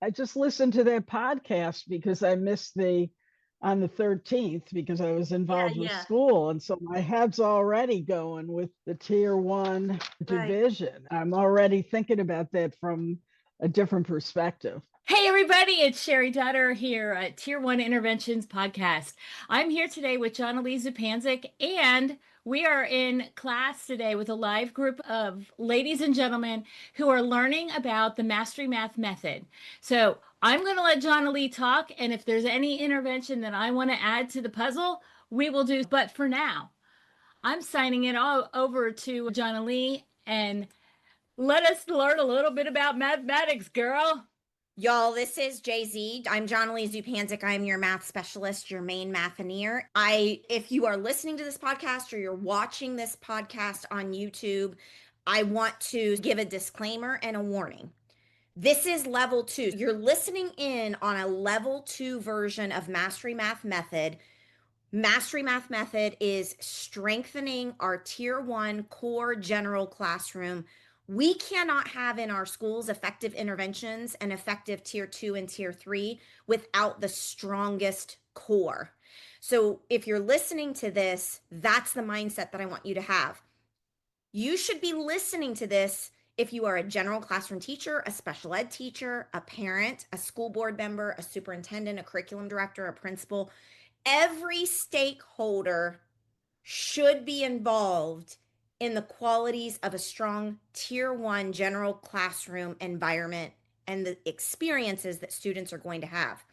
I just listened to that podcast because I missed on the 13th because I was Yeah, involved with yeah. school. And so my head's already going with the tier one Right. division. I'm already thinking about that from a different perspective. Hey everybody, it's Cheri Dotterer here at Tier 1 Interventions Podcast. I'm here today with Jonily Zupancic, and we are in class today with a live group of ladies and gentlemen who are learning about the Mastery Math method. So I'm going to let Jonily talk, and if there's any intervention that I want to add to the puzzle, we will do. But for now, I'm signing it all over to Jonily, and let us learn a little bit about mathematics, girl. Y'all, this is Jay-Z. I'm Jonily Zupancic. I'm your math specialist, your main mathineer. If you are listening to this podcast or you're watching this podcast on YouTube, I want to give a disclaimer and a warning. This is level 2. You're listening in on a level 2 version of Mastery Math Method. Mastery Math Method is strengthening our Tier 1 core general classroom. We cannot have in our schools effective interventions and effective Tier 2 and Tier 3 without the strongest core. So if you're listening to this, that's the mindset that I want you to have. You should be listening to this if you are a general classroom teacher, a special ed teacher, a parent, a school board member, a superintendent, a curriculum director, a principal. Every stakeholder should be involved in the qualities of a strong Tier 1 general classroom environment and the experiences that students are going to have.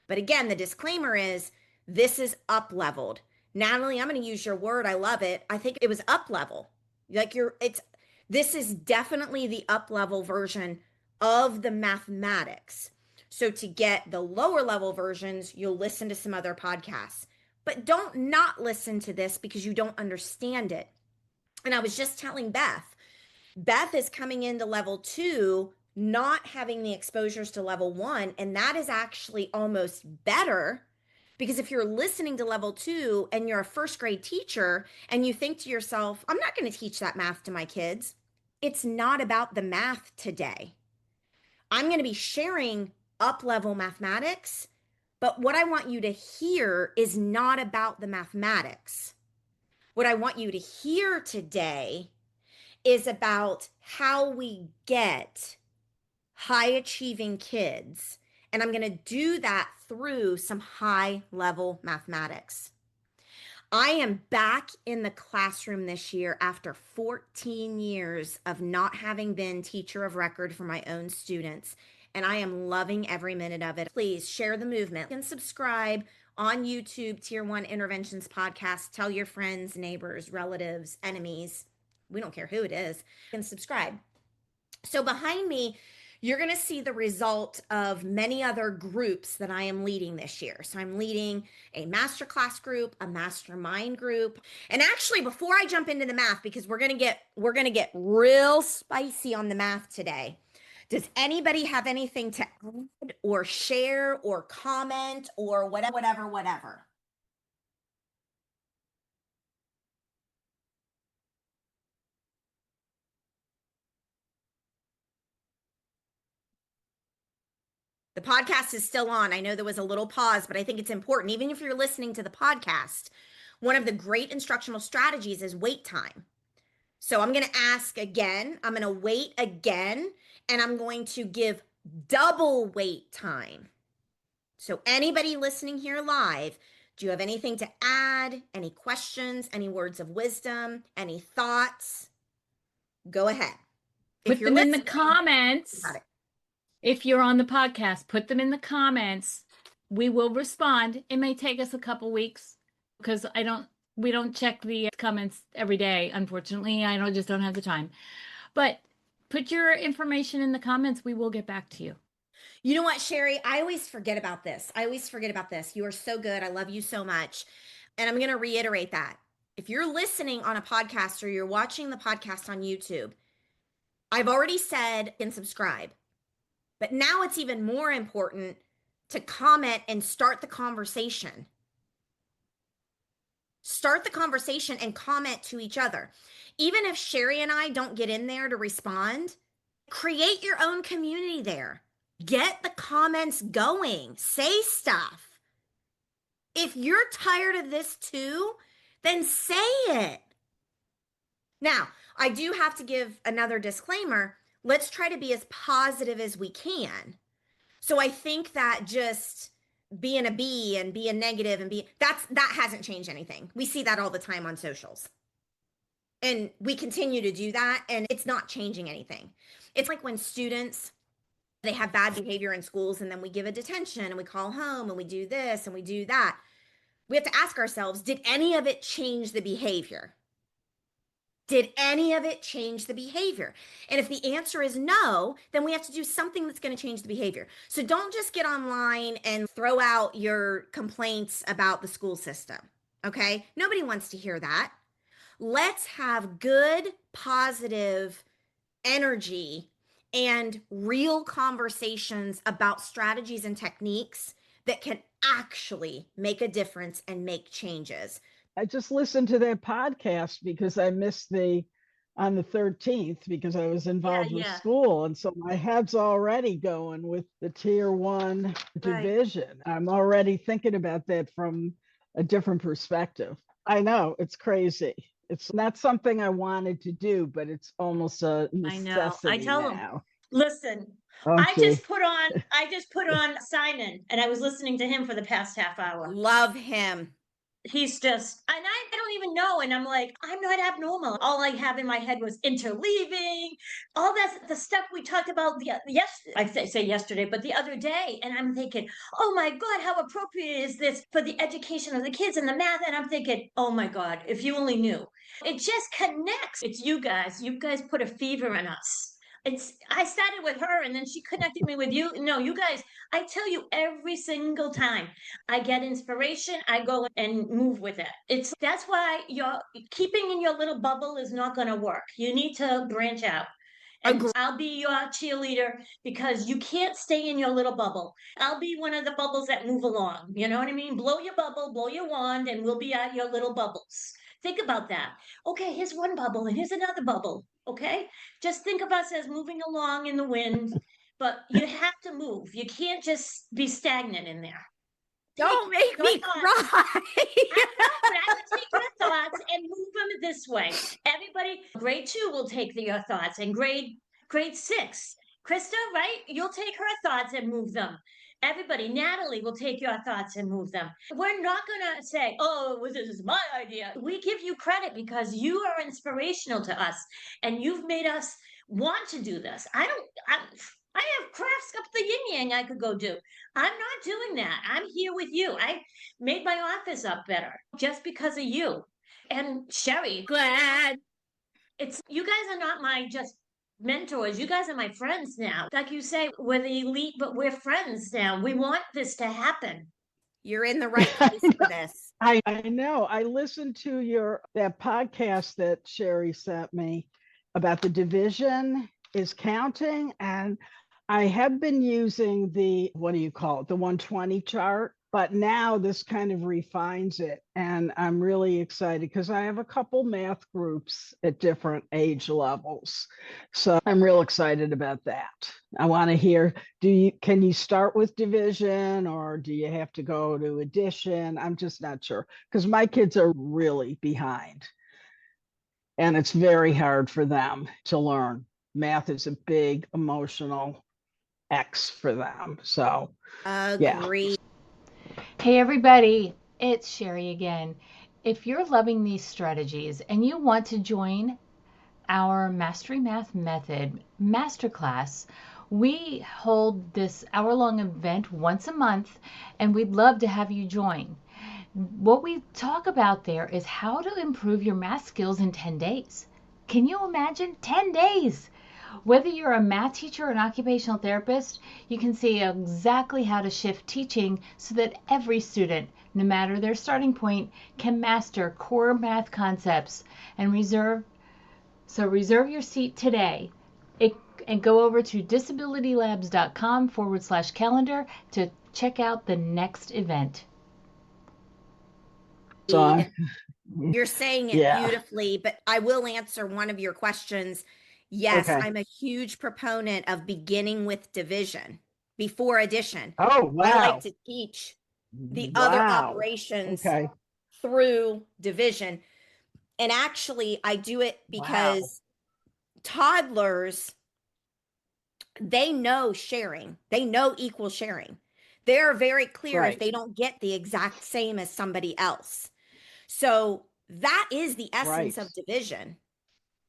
But again, the disclaimer is this is up-leveled. Natalie, I'm going to use your word. I love it. I think it was up-level. This is definitely the up-level version of the mathematics. So to get the lower level versions, you'll listen to some other podcasts. But don't not listen to this because you don't understand it. And I was just telling Beth is coming into level 2, not having the exposures to level 1. And that is actually almost better because if you're listening to level 2 and you're a first grade teacher and you think to yourself, I'm not going to teach that math to my kids. It's not about the math today. I'm going to be sharing up-level mathematics, but what I want you to hear is not about the mathematics. What I want you to hear today is about how we get high-achieving kids, and I'm going to do that through some high-level mathematics. I am back in the classroom this year after 14 years of not having been teacher of record for my own students, and I am loving every minute of it. Please share the movement and subscribe on YouTube, Tier 1 Interventions Podcast. Tell your friends, neighbors, relatives, enemies. We don't care who it is. And subscribe. So behind me, you're going to see the result of many other groups that I am leading this year. So I'm leading a masterclass group, a mastermind group. And actually, before I jump into the math, because we're going to get real spicy on the math today. Does anybody have anything to add or share or comment or whatever? The podcast is still on. I know there was a little pause, but I think it's important. Even if you're listening to the podcast, one of the great instructional strategies is wait time. So I'm going to ask again, I'm going to wait again, and I'm going to give double wait time. So anybody listening here live, do you have anything to add? Any questions? Any words of wisdom? Any thoughts? Go ahead. Put them in the comments. If you're on the podcast, put them in the comments. We will respond. It may take us a couple weeks because we don't check the comments every day. Unfortunately, I just don't have the time. But put your information in the comments. We will get back to you. You know what, Cheri? I always forget about this. You are so good. I love you so much. And I'm going to reiterate that. If you're listening on a podcast or you're watching the podcast on YouTube, I've already said and subscribe. But now it's even more important to comment and start the conversation. Start the conversation and comment to each other. Even if Cheri and I don't get in there to respond, create your own community there. Get the comments going. Say stuff. If you're tired of this too, then say it. Now, I do have to give another disclaimer. Let's try to be as positive as we can. So I think that just being a B and being negative and that hasn't changed anything. We see that all the time on socials. And we continue to do that, and it's not changing anything. It's like when students, they have bad behavior in schools, and then we give a detention and we call home and we do this and we do that. We have to ask ourselves, did any of it change the behavior? Did any of it change the behavior? And if the answer is no, then we have to do something that's going to change the behavior. So don't just get online and throw out your complaints about the school system. Okay? Nobody wants to hear that. Let's have good, positive energy and real conversations about strategies and techniques that can actually make a difference and make changes. I just listened to that podcast because I missed on the 13th because I was involved with school. And so my head's already going with the tier 1 division. I'm already thinking about that from a different perspective. I know, it's crazy. It's not something I wanted to do, but it's almost a necessity. I tell now. them, listen, I just put on Simon, and I was listening to him for the past half hour. Love him. He's just, and I don't even know. And I'm like, I'm not abnormal. All I have in my head was interleaving, all that's the stuff we talked about yesterday, but the other day. And I'm thinking, oh my God, how appropriate is this for the education of the kids and the math? And I'm thinking, oh my God, if you only knew. It just connects. It's you guys. You guys put a fever in us. I started with her, and then she connected me with you. No, you guys, I tell you every single time I get inspiration, I go and move with it. That's why keeping in your little bubble is not going to work. You need to branch out. And I'll be your cheerleader because you can't stay in your little bubble. I'll be one of the bubbles that move along. You know what I mean? Blow your bubble, blow your wand, and we'll be at your little bubbles. Think about that. Okay, here's one bubble and here's another bubble. Okay, just think of us as moving along in the wind, but you have to move. You can't just be stagnant in there. Don't make me cry. I would take your thoughts and move them this way. Everybody, grade 2 will take your thoughts, and grade 6, Krista, right? You'll take her thoughts and move them. Everybody, Natalie will take your thoughts and move them. We're not going to say, oh, well, this is my idea. We give you credit because you are inspirational to us, and you've made us want to do this. I have crafts up the yin yang I could go do. I'm not doing that. I'm here with you. I made my office up better just because of you. And Cheri, glad. You guys are not my just mentors. You guys are my friends now. Like you say, we're the elite, but we're friends now. We want this to happen. You're in the right place for this. I know. I listened to that podcast that Cheri sent me about the division is counting, and I have been using the 120 chart, but now this kind of refines it, and I'm really excited because I have a couple math groups at different age levels, so I'm real excited about that. I want to hear, can you start with division, or do you have to go to addition? I'm just not sure, because my kids are really behind, and it's very hard for them to learn. Math is a big emotional X for them. So, agree. Hey, everybody, it's Cheri again. If you're loving these strategies and you want to join our Mastery Math Method Masterclass, we hold this hour-long event once a month, and we'd love to have you join. What we talk about there is how to improve your math skills in 10 days. Can you imagine 10 days? Whether you're a math teacher or an occupational therapist, you can see exactly how to shift teaching so that every student, no matter their starting point, can master core math concepts and reserve your seat today. And go over to disabilitylabs.com/calendar to check out the next event. So, you're saying it beautifully, but I will answer one of your questions. Yes, okay. I'm a huge proponent of beginning with division before addition. Oh, I like wow. to teach the other Wow. operations Okay. through division. And actually, I do it because toddlers, they know sharing. They know equal sharing. They're very clear if Right. they don't get the exact same as somebody else. So that is the essence Right. of division.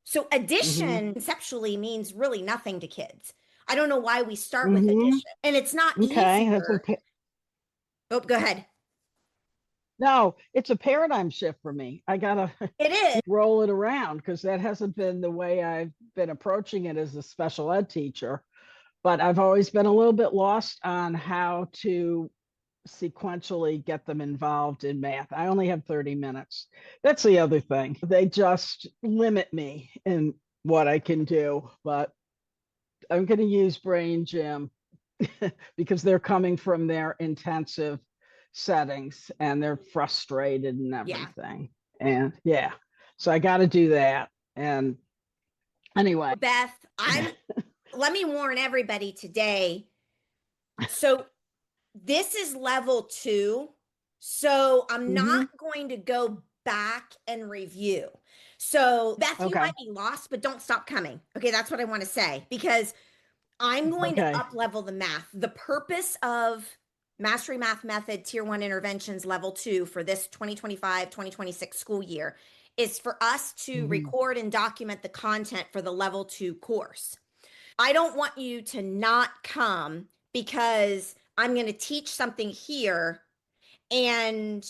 So Mhm. addition conceptually means really nothing to kids. I don't know why we start with Mhm. addition. And it's not Okay. That's easier. okay. Oh, go ahead. No, it's a paradigm shift for me. I gotta It is. roll it around because that hasn't been the way I've been approaching it as a special ed teacher. But I've always been a little bit lost on how to sequentially get them involved in math. I only have 30 minutes. That's the other thing. They just limit me in what I can do, but I'm going to use Brain Gym because they're coming from their intensive settings and they're frustrated and Yeah. everything. And yeah, so I got to do that. And anyway, Beth, let me warn everybody today. So this is level 2. So I'm not going to go back and review. So Beth, you okay. might be lost, but don't stop coming. Okay, that's what I want to say because I'm going to Okay. up level the math. The purpose of Mastery Math Method Tier 1 Interventions Level 2 for this 2025-2026 school year is for us to record and document the content for the Level 2 course. I don't want you to not come because I'm going to teach something here and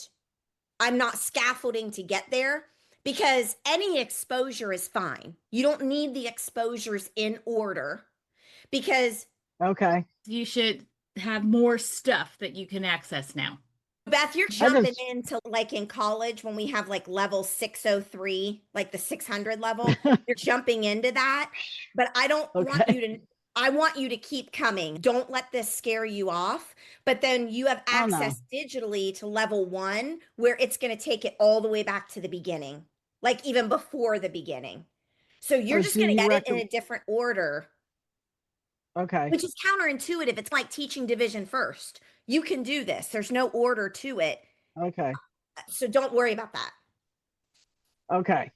I'm not scaffolding to get there, because any exposure is fine. You don't need the exposures in order because Okay. You should have more stuff that you can access now. Beth, you're jumping into like in college when we have like level 603, like the 600 level. You're jumping into that, but I don't want you to. I want you to keep coming. Don't let this scare you off. But then you have access digitally to level 1 where it's going to take it all the way back to the beginning, like even before the beginning. So you're just going to get it in a different order. Okay. Which is counterintuitive. It's like teaching division first. You can do this. There's no order to it. Okay. So don't worry about that. Okay.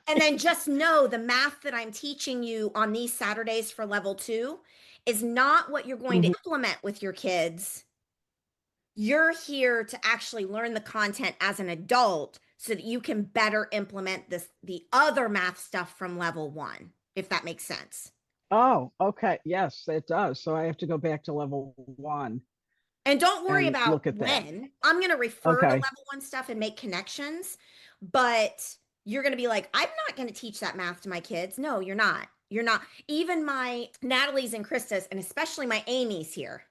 And then just know the math that I'm teaching you on these Saturdays for level 2 is not what you're going to implement with your kids. You're here to actually learn the content as an adult so that you can better implement the other math stuff from level 1, if that makes sense. Oh, okay. Yes, it does. So I have to go back to level 1. And don't worry And about look at when. that. I'm going to refer to Okay. level 1 stuff and make connections, but you're going to be like, I'm not going to teach that math to my kids. No, you're not. You're not. Even my Natalie's and Krista's, and especially my Amy's here.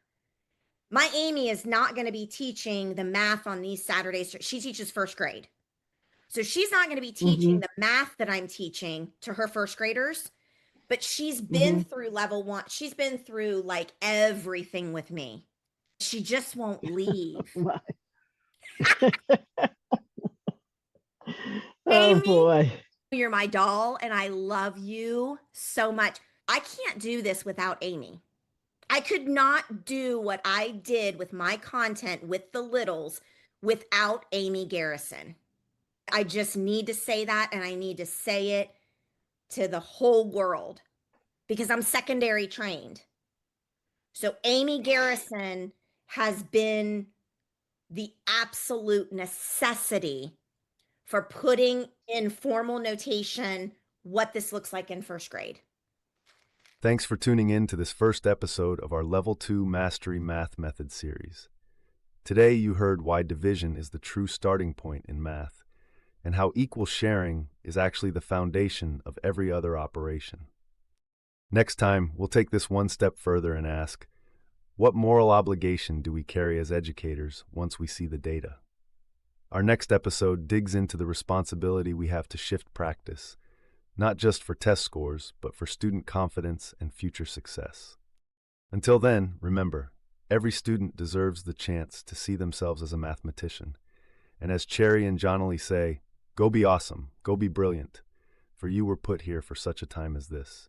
My Amy is not going to be teaching the math on these Saturdays. She teaches first grade. So she's not going to be teaching the math that I'm teaching to her first graders, but she's been through level 1. She's been through like everything with me. She just won't leave. Oh Amy, boy. you're my doll and I love you so much. I can't do this without Amy. I could not do what I did with my content with the littles without Amy Garrison. I just need to say that, and I need to say it to the whole world because I'm secondary trained. So Amy Garrison has been the absolute necessity for putting in formal notation what this looks like in first grade. Thanks for tuning in to this first episode of our Level 2 Mastery Math Method series. Today you heard why division is the true starting point in math, and how equal sharing is actually the foundation of every other operation. Next time, we'll take this one step further and ask, what moral obligation do we carry as educators once we see the data? Our next episode digs into the responsibility we have to shift practice, not just for test scores, but for student confidence and future success. Until then, remember, every student deserves the chance to see themselves as a mathematician. And as Cheri and Jonily say, go be awesome, go be brilliant, for you were put here for such a time as this.